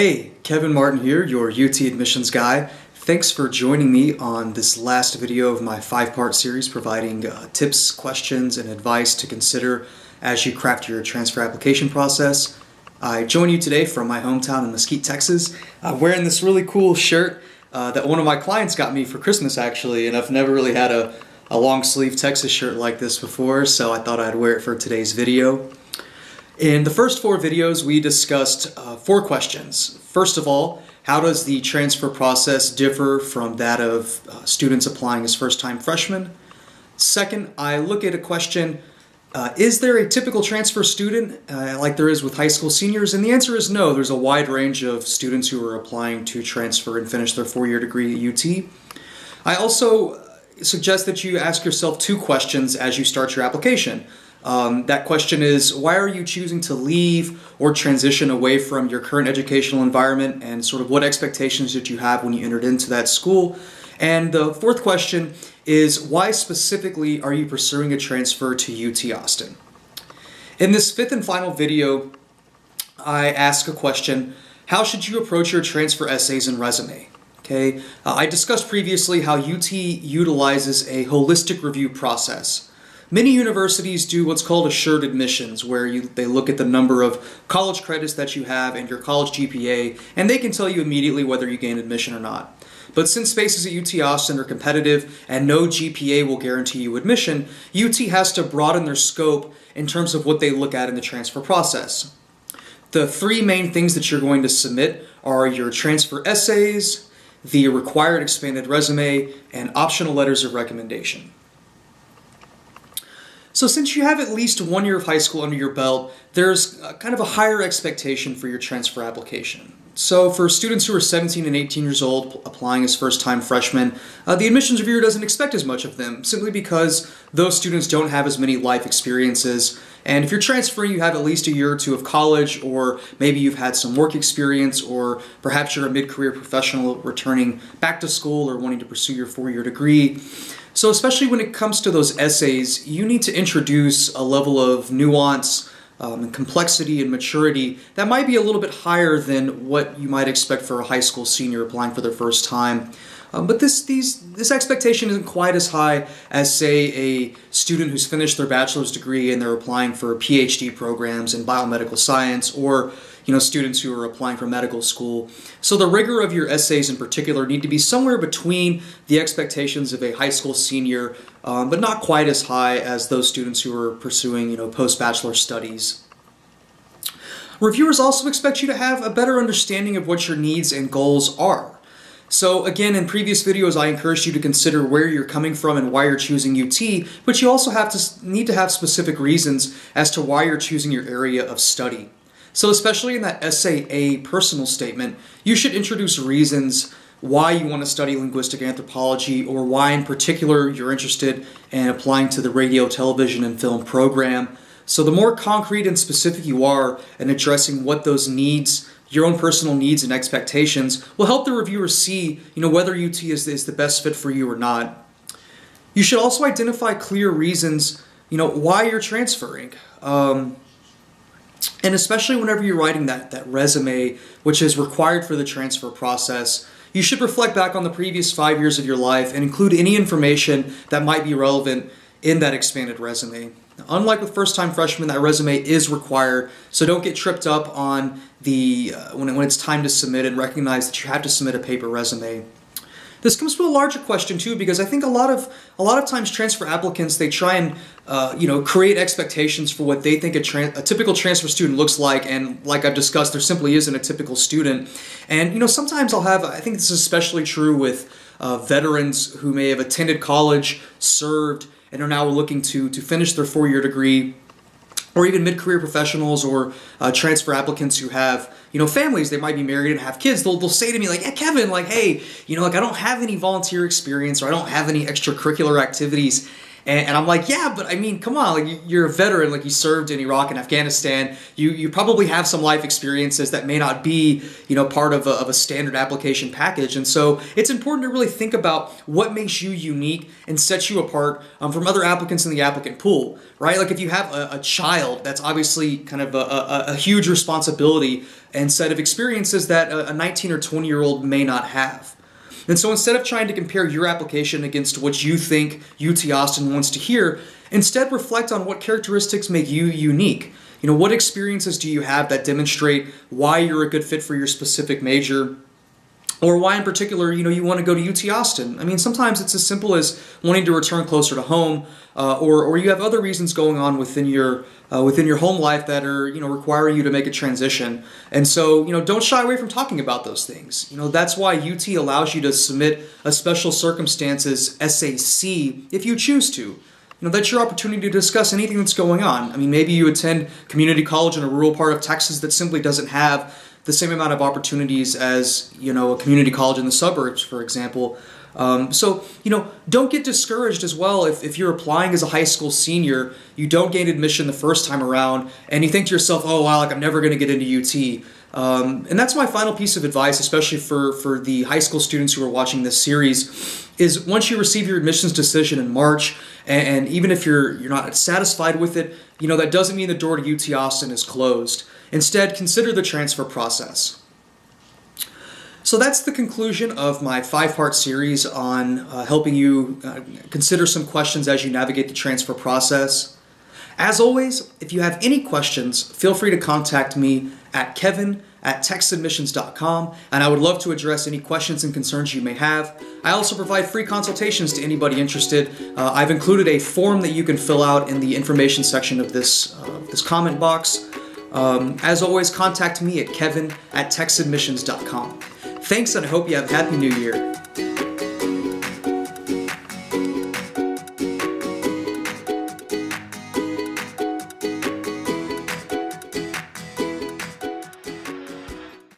Hey, Kevin Martin here, your UT admissions guy. Thanks for joining me on this last video of my 5-part series providing tips, questions, and advice to consider as you craft your transfer application process. I join you today from my hometown in Mesquite, Texas. I'm wearing this really cool shirt that one of my clients got me for Christmas actually, and I've never really had a long sleeve Texas shirt like this before, so I thought I'd wear it for today's video. In the first 4 videos, we discussed 4 questions. First of all, how does the transfer process differ from that of students applying as first-time freshmen? Second, I look at a question, is there a typical transfer student like there is with high school seniors? And the answer is no. There's a wide range of students who are applying to transfer and finish their 4-year degree at UT. I also suggest that you ask yourself 2 questions as you start your application. That question is, why are you choosing to leave or transition away from your current educational environment, and sort of what expectations did you have when you entered into that school? And the 4th question is, why specifically are you pursuing a transfer to UT Austin? In this 5th and final video, I ask a question, how should you approach your transfer essays and resume? Okay, I discussed previously how UT utilizes a holistic review process. Many universities do what's called assured admissions, where they look at the number of college credits that you have and your college GPA, and they can tell you immediately whether you gain admission or not. But since spaces at UT Austin are competitive and no GPA will guarantee you admission, UT has to broaden their scope in terms of what they look at in the transfer process. The 3 main things that you're going to submit are your transfer essays, the required expanded resume, and optional letters of recommendation. So since you have at least 1 year of high school under your belt, there's kind of a higher expectation for your transfer application. So for students who are 17 and 18 years old applying as first-time freshmen, the admissions reviewer doesn't expect as much of them, simply because those students don't have as many life experiences. And if you're transferring, you have at least a year or 2 of college, or maybe you've had some work experience, or perhaps you're a mid-career professional returning back to school or wanting to pursue your 4-year degree. So especially when it comes to those essays, you need to introduce a level of nuance and complexity and maturity that might be a little bit higher than what you might expect for a high school senior applying for their first time. But this expectation isn't quite as high as, say, a student who's finished their bachelor's degree and they're applying for PhD programs in biomedical science, or students who are applying for medical school. So the rigor of your essays in particular need to be somewhere between the expectations of a high school senior, but not quite as high as those students who are pursuing post-bachelor studies. Reviewers also expect you to have a better understanding of what your needs and goals are. So again, in previous videos, I encouraged you to consider where you're coming from and why you're choosing UT, but you also need to have specific reasons as to why you're choosing your area of study. So especially in that Essay A personal statement, you should introduce reasons why you want to study linguistic anthropology, or why in particular you're interested in applying to the radio, television, and film program. So the more concrete and specific you are in addressing what those needs, your own personal needs and expectations, will help the reviewer see whether UT is the best fit for you or not. You should also identify clear reasons why you're transferring. And especially whenever you're writing that resume, which is required for the transfer process, you should reflect back on the previous 5 years of your life and include any information that might be relevant in that expanded resume. Unlike with first-time freshmen, that resume is required, so don't get tripped up on when it's time to submit, and recognize that you have to submit a paper resume. This comes to a larger question too, because I think a lot of times transfer applicants, they try and create expectations for what they think a typical transfer student looks like, and like I've discussed, there simply isn't a typical student. And sometimes I think this is especially true with veterans who may have attended college, served, and are now looking to finish their 4-year degree, or even mid-career professionals or transfer applicants who have families. They might be married and have kids. They'll say to me like, "Yeah, Kevin, hey, I don't have any volunteer experience, or I don't have any extracurricular activities." And I'm like, yeah, but I mean, come on, like you're a veteran, like you served in Iraq and Afghanistan. You probably have some life experiences that may not be, part of a standard application package. And so it's important to really think about what makes you unique and sets you apart from other applicants in the applicant pool, right? Like if you have a child, that's obviously kind of a huge responsibility and set of experiences that a 19 or 20-year-old may not have. And so instead of trying to compare your application against what you think UT Austin wants to hear, instead reflect on what characteristics make you unique. What experiences do you have that demonstrate why you're a good fit for your specific major, or why in particular, you want to go to UT Austin. I mean, sometimes it's as simple as wanting to return closer to home, or you have other reasons going on within your home life that are, require you to make a transition. And so, don't shy away from talking about those things. That's why UT allows you to submit a special circumstances SAC if you choose to. That's your opportunity to discuss anything that's going on. I mean, maybe you attend community college in a rural part of Texas that simply doesn't have the same amount of opportunities as, a community college in the suburbs, for example. So, don't get discouraged as well if you're applying as a high school senior, you don't gain admission the first time around, and you think to yourself, oh, wow, like I'm never going to get into UT. And that's my final piece of advice, especially for the high school students who are watching this series, is once you receive your admissions decision in March, and even if you're not satisfied with it, that doesn't mean the door to UT Austin is closed. Instead, consider the transfer process. So that's the conclusion of my 5-part series on helping you consider some questions as you navigate the transfer process. As always, if you have any questions, feel free to contact me at kevin@texasadmissions.com, and I would love to address any questions and concerns you may have. I also provide free consultations to anybody interested. I've included a form that you can fill out in the information section of this comment box. As always, contact me at kevin@texasadmissions.com. Thanks, and I hope you have a Happy New Year.